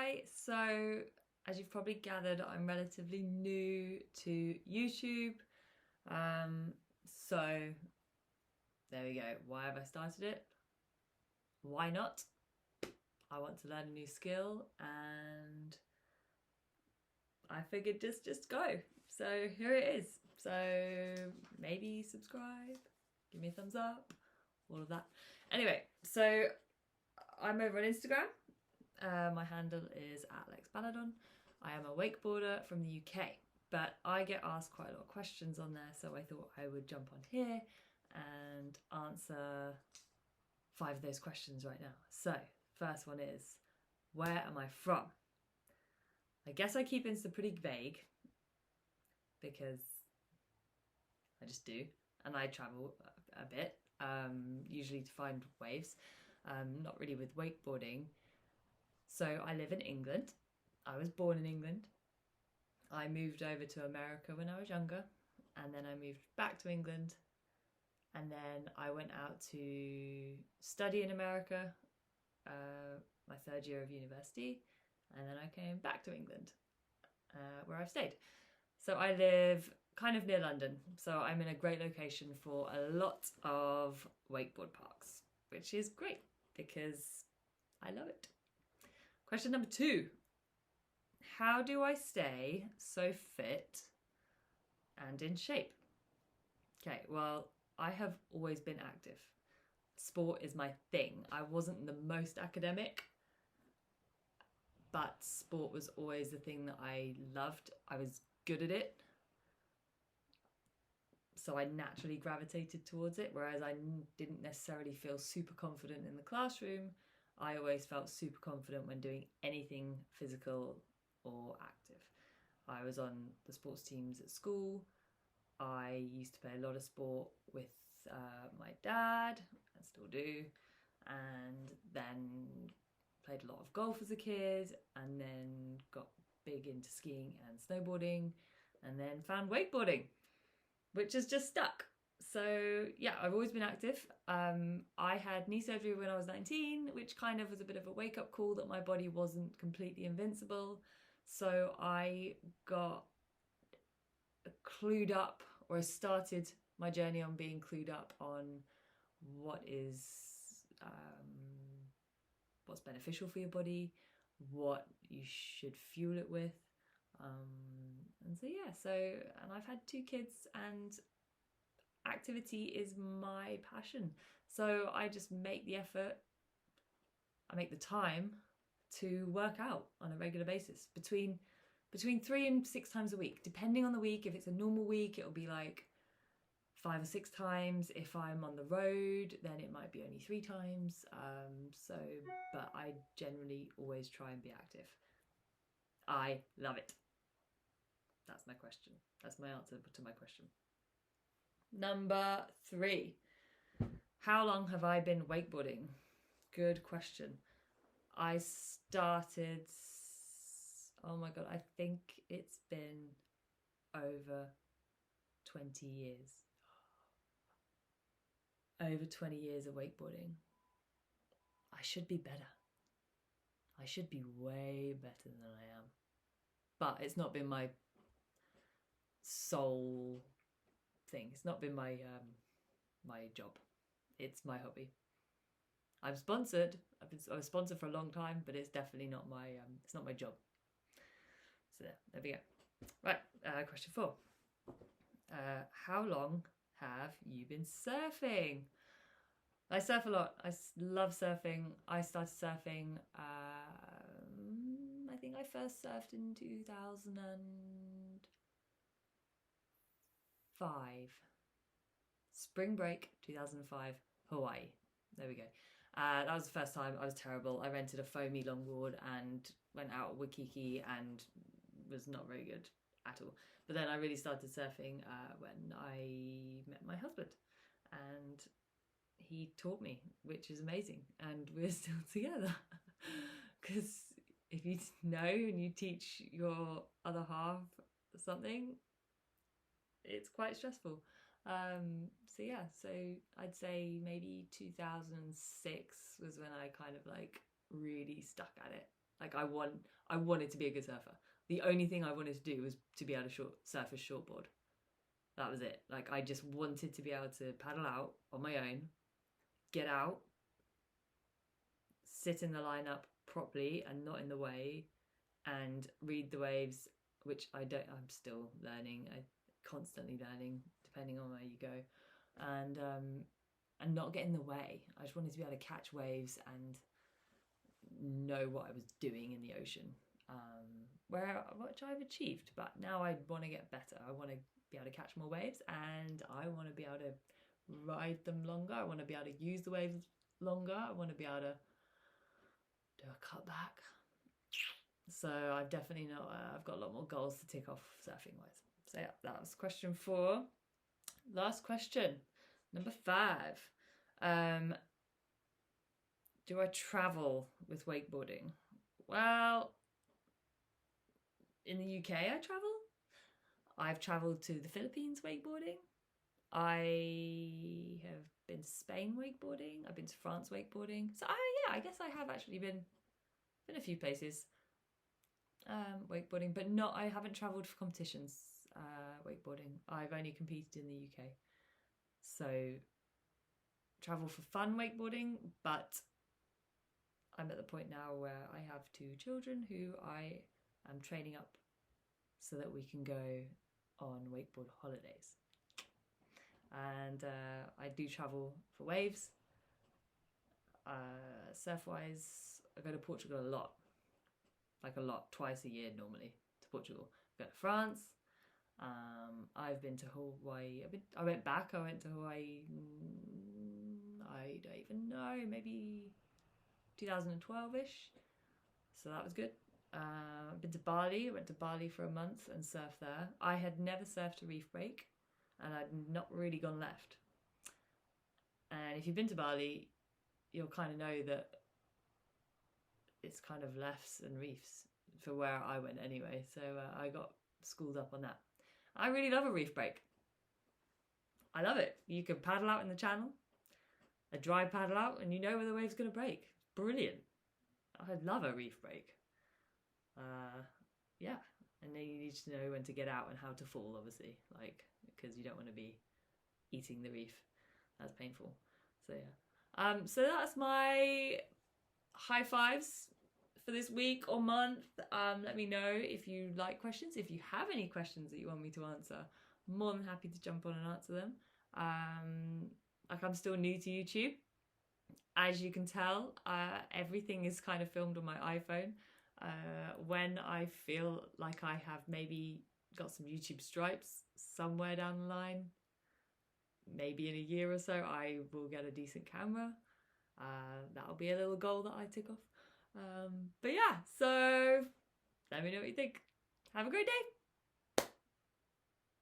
Hi, so as you've probably gathered, I'm relatively new to YouTube. So there we go. Why have I started it? Why not? I want to learn a new skill and I figured just go. So here it is. So maybe subscribe, give me a thumbs up, all of that. Anyway, so I'm over on Instagram. My handle is at lexballadon. I am a wakeboarder from the UK, but I get asked quite a lot of questions on there, so I thought I would jump on here and answer 5 of those questions right now. So, first one is, where am I from? I guess I keep Insta pretty vague because I just do, and I travel a bit, usually to find waves, not really with wakeboarding. So I live in England. I was born in England. I moved over to America when I was younger, and then I moved back to England, and then I went out to study in America, my 3rd year of university, and then I came back to England, where I've stayed. So I live kind of near London, so I'm in a great location for a lot of wakeboard parks, which is great because I love it. Question number 2. How do I stay so fit and in shape? Okay, well, I have always been active. Sport is my thing. I wasn't the most academic, but sport was always the thing that I loved. I was good at it. So I naturally gravitated towards it, whereas I didn't necessarily feel super confident in the classroom. I always felt super confident when doing anything physical or active. I was on the sports teams at school. I used to play a lot of sport with my dad, and still do, and then played a lot of golf as a kid, and then got big into skiing and snowboarding, and then found wakeboarding, which has just stuck. So yeah, I've always been active. I had knee surgery when I was 19, which kind of was a bit of a wake-up call that my body wasn't completely invincible. So I got clued up, or I started my journey on being clued up on what's beneficial for your body, what you should fuel it with. And so yeah, and I've had 2 kids, and activity is my passion. So I just make the effort, I make the time to work out on a regular basis, between 3 and 6 times a week, depending on the week. If it's a normal week, it'll be like 5 or 6 times. If I'm on the road, then it might be only 3 times. But I generally always try and be active. I love it. That's my question. That's my answer to my question. Number 3. How long have I been wakeboarding? Good question. I started, oh my God, I think it's been over 20 years. Over 20 years of wakeboarding. I should be better. I should be way better than I am. But it's not been my sole thing. It's not been my job. It's my hobby. I'm sponsored. I was sponsored for a long time, but it's definitely not my it's not my job. So there we go. Right, question 4. How long have you been surfing? I surf a lot. I love surfing. I started surfing, I think I first surfed in 2005. Spring break 2005, Hawaii. There we go. That was the first time. I was terrible. I rented a foamy longboard and went out at Waikiki and was not very good at all. But then I really started surfing when I met my husband, and he taught me, which is amazing, and we're still together. Because if you know and you teach your other half something, it's quite stressful. So yeah, so I'd say maybe 2006 was when I kind of like really stuck at it. Like I wanted to be a good surfer. The only thing I wanted to do was to be able to surf a shortboard. That was it. Like I just wanted to be able to paddle out on my own, get out, sit in the lineup properly and not in the way, and read the waves, which I'm still learning. I constantly learning, depending on where you go, and not get in the way. I just wanted to be able to catch waves and know what I was doing in the ocean, which I've achieved. But now I want to get better. I want to be able to catch more waves, and I want to be able to ride them longer. I want to be able to use the waves longer. I want to be able to do a cutback. So I've definitely not. I've got a lot more goals to tick off surfing wise. So yeah, that was question 4. Last question, number 5. Do I travel with wakeboarding? Well, in the UK I travel. I've travelled to the Philippines wakeboarding. I have been to Spain wakeboarding. I've been to France wakeboarding. So I guess I have actually been a few places wakeboarding, but I haven't travelled for competitions wakeboarding. I've only competed in the UK. So travel for fun wakeboarding, but I'm at the point now where I have 2 children who I am training up so that we can go on wakeboard holidays. And I do travel for waves. Surf-wise, I go to Portugal a lot. Like a lot, twice a year normally to Portugal. I go to France. I've been to Hawaii. I went to Hawaii, I don't even know, maybe 2012-ish. So that was good. I've been to Bali. I went to Bali for a month and surfed there. I had never surfed a reef break, and I'd not really gone left. And if you've been to Bali, you'll kind of know that it's kind of lefts and reefs for where I went anyway. So I got schooled up on that. I really love a reef break. I love it. You can paddle out in the channel, a dry paddle out, and you know where the wave's going to break. Brilliant. I love a reef break. Yeah, and then you need to know when to get out and how to fall, obviously, like, because you don't want to be eating the reef. That's painful. So yeah. So that's my high fives for this week or month. Let me know if you like questions. If you have any questions that you want me to answer, I'm more than happy to jump on and answer them. Like, I'm still new to YouTube. As you can tell, everything is kind of filmed on my iPhone. When I feel like I have maybe got some YouTube stripes somewhere down the line, maybe in a year or so, I will get a decent camera. That'll be a little goal that I tick off. But yeah, so let me know what you think. Have a great day.